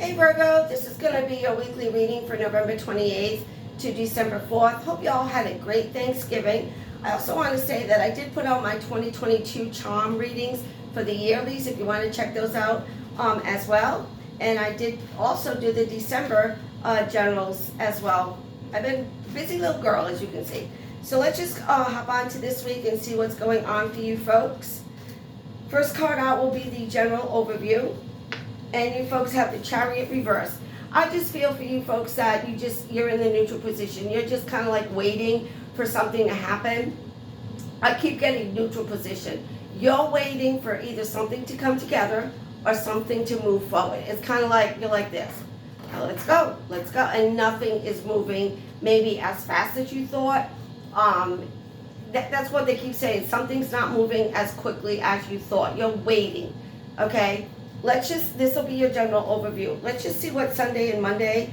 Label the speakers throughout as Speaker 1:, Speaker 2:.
Speaker 1: Hey Virgo, this is going to be your weekly reading for November 28th to December 4th. Hope you all had a great Thanksgiving. I also want to say that I did put out my 2022 charm readings for the yearlies if you want to check those out as well. And I did also do the December generals as well. I've been a busy little girl, as you can see. So let's just hop on to this week and see what's going on for you folks. First card out will be the general overview. And you folks have the Chariot reverse. I just feel for you folks that you're in the neutral position. You're just kind of like waiting for something to happen. I keep getting neutral position. You're waiting for either something to come together or something to move forward. It's kind of like you're like this. Now let's go, and nothing is moving maybe as fast as you thought. That's what they keep saying. Something's not moving as quickly as you thought. You're waiting, okay? This will be your general overview. Let's just see what Sunday and Monday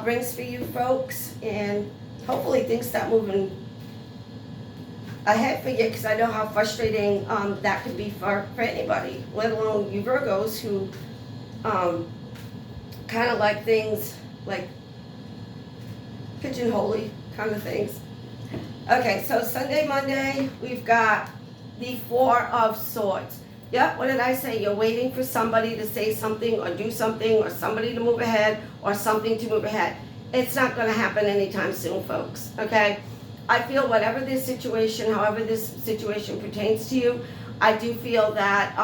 Speaker 1: brings for you folks, and hopefully things start moving ahead for you, because I know how frustrating that could be for anybody, let alone you Virgos who kind of like things like pigeonholy kind of things. Okay, so Sunday, Monday, we've got the Four of Swords. Yep, what did I say? You're waiting for somebody to say something or do something or somebody to move ahead or something to move ahead. It's not going to happen anytime soon, folks, okay? I feel whatever this situation, however this situation pertains to you, I do feel that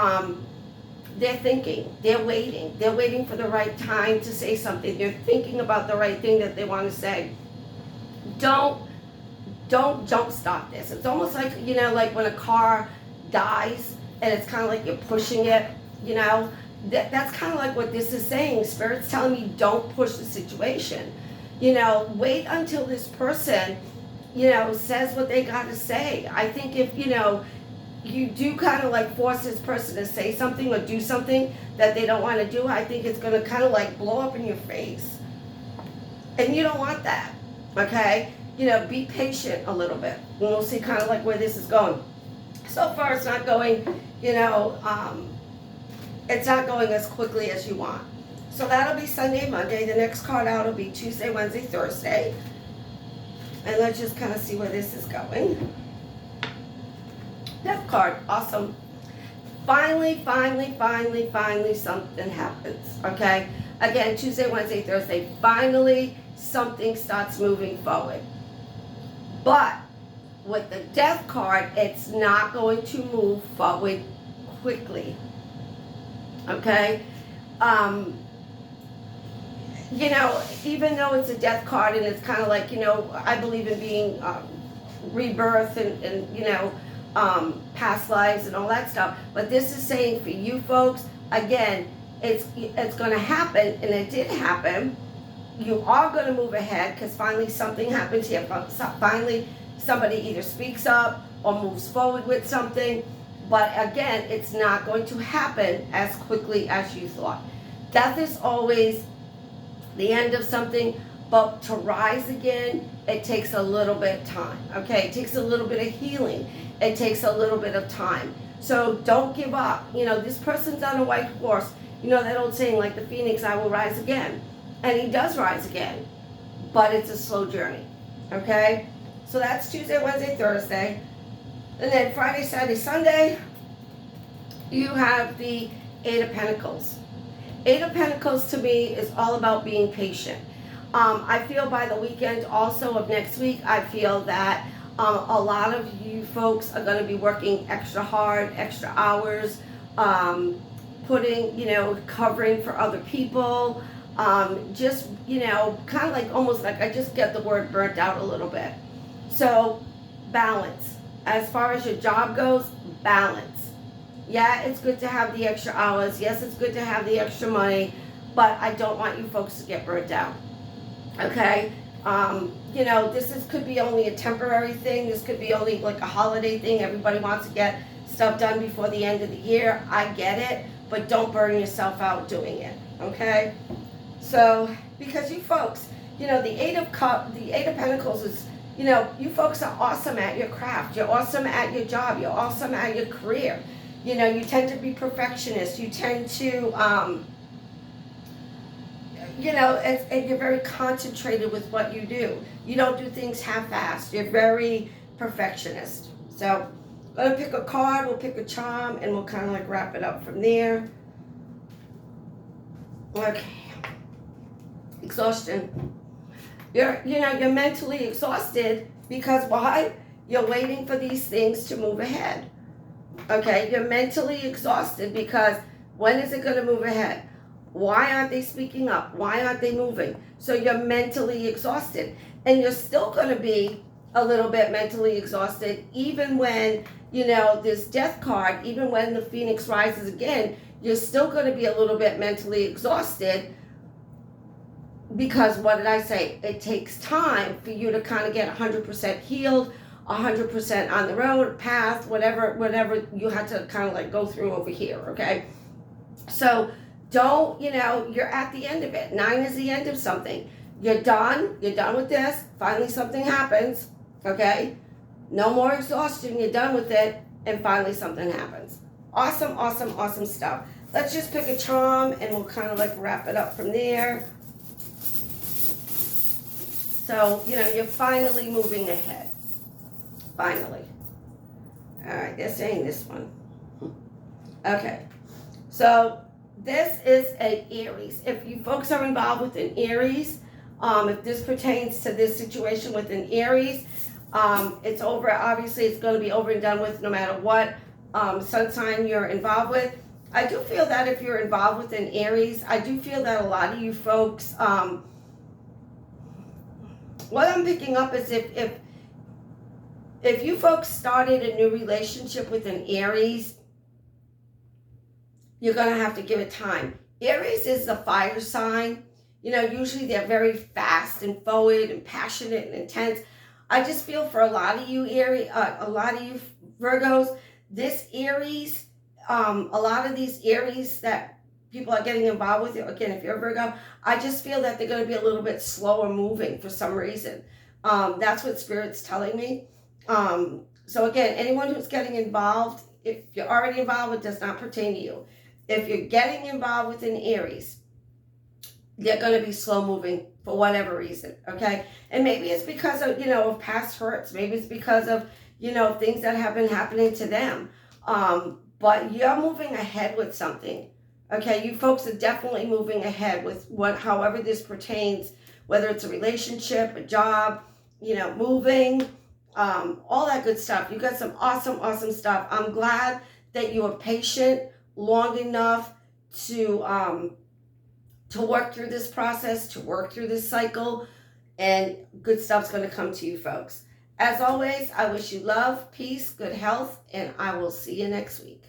Speaker 1: they're thinking, they're waiting for the right time to say something. They're thinking about the right thing that they want to say. Don't jumpstart this. It's almost like, like when a car dies, and it's kind of like you're pushing it, that's kind of like what this is saying. Spirit's telling me don't push the situation. Wait until this person, says what they got to say. I think if, you do kind of like force this person to say something or do something that they don't want to do, I think it's going to kind of like blow up in your face. And you don't want that, okay? Be patient a little bit. And we'll see kind of like where this is going. So far, it's not going, it's not going as quickly as you want. So that'll be Sunday, Monday. The next card out will be Tuesday, Wednesday, Thursday. And let's just kind of see where this is going. Death card, awesome. Finally, something happens, okay? Again, Tuesday, Wednesday, Thursday, finally something starts moving forward. But with the Death card, it's not going to move forward quickly. Okay? Even though it's a Death card and it's kind of like, I believe in being rebirth and past lives and all that stuff. But this is saying for you folks, again, it's going to happen, and it did happen. You are going to move ahead because finally something happens here. Finally, somebody either speaks up or moves forward with something, but again, it's not going to happen as quickly as you thought. Death is always the end of something, but to rise again, it takes a little bit of time, okay? It takes a little bit of healing. It takes a little bit of time. So don't give up. This person's on a white horse. That old saying, like the phoenix, I will rise again. And he does rise again, but it's a slow journey, okay? So that's Tuesday, Wednesday, Thursday. And then Friday, Saturday, Sunday, you have the Eight of Pentacles. Eight of Pentacles to me is all about being patient. I feel by the weekend also of next week, I feel that a lot of you folks are going to be working extra hard, extra hours, covering for other people. Kind of like almost like I just get the word burnt out a little bit. So balance. As far as your job goes, balance. Yeah, it's good to have the extra hours. Yes, it's good to have the extra money, but I don't want you folks to get burnt out. Okay? Could be only a temporary thing. This could be only like a holiday thing. Everybody wants to get stuff done before the end of the year. I get it, but don't burn yourself out doing it. Okay? So, because you folks, the Eight of Pentacles is, you folks are awesome at your craft. You're awesome at your job. You're awesome at your career. You tend to be perfectionists. You tend to you know, and you're very concentrated with what you do. You don't do things half-assed. You're very perfectionist. So I'm gonna pick a card, we'll pick a charm, and we'll kind of like wrap it up from there. Okay. Exhaustion. You're mentally exhausted because why? You're waiting for these things to move ahead. Okay, you're mentally exhausted because when is it going to move ahead? Why aren't they speaking up? Why aren't they moving? So you're mentally exhausted, and you're still going to be a little bit mentally exhausted even when, this death card, even when the phoenix rises again, you're still going to be a little bit mentally exhausted because what did I say? It takes time for you to kind of get 100% healed, 100% on the road, path, whatever you had to kind of like go through over here, okay? So don't, you're at the end of it. 9 is the end of something. You're done with this. Finally something happens, okay? No more exhaustion, you're done with it, and finally something happens. Awesome, awesome, awesome stuff. Let's just pick a charm and we'll kind of like wrap it up from there. So, you're finally moving ahead. Finally. All right, they're saying this one. Okay. So, this is a Aries. If you folks are involved with an Aries, if this pertains to this situation with an Aries, it's over. Obviously, it's going to be over and done with no matter what sun sign you're involved with. I do feel that if you're involved with an Aries, I do feel that a lot of you folks, what I'm picking up is if you folks started a new relationship with an Aries, you're going to have to give it time. Aries is a fire sign. Usually they're very fast and forward and passionate and intense. I just feel for a lot of you Virgos, this Aries, a lot of these Aries that people are getting involved with, again, if you're a Virgo, I just feel that they're going to be a little bit slower moving for some reason. That's what Spirit's telling me. So again, anyone who's getting involved, if you're already involved, it does not pertain to you. If you're getting involved with an Aries, they're going to be slow moving for whatever reason, okay? And maybe it's because of, of past hurts. Maybe it's because of, things that have been happening to them. But you're moving ahead with something. Okay, you folks are definitely moving ahead with however this pertains, whether it's a relationship, a job, moving, all that good stuff. You got some awesome, awesome stuff. I'm glad that you were patient long enough to work through this process, to work through this cycle, and good stuff's going to come to you folks. As always, I wish you love, peace, good health, and I will see you next week.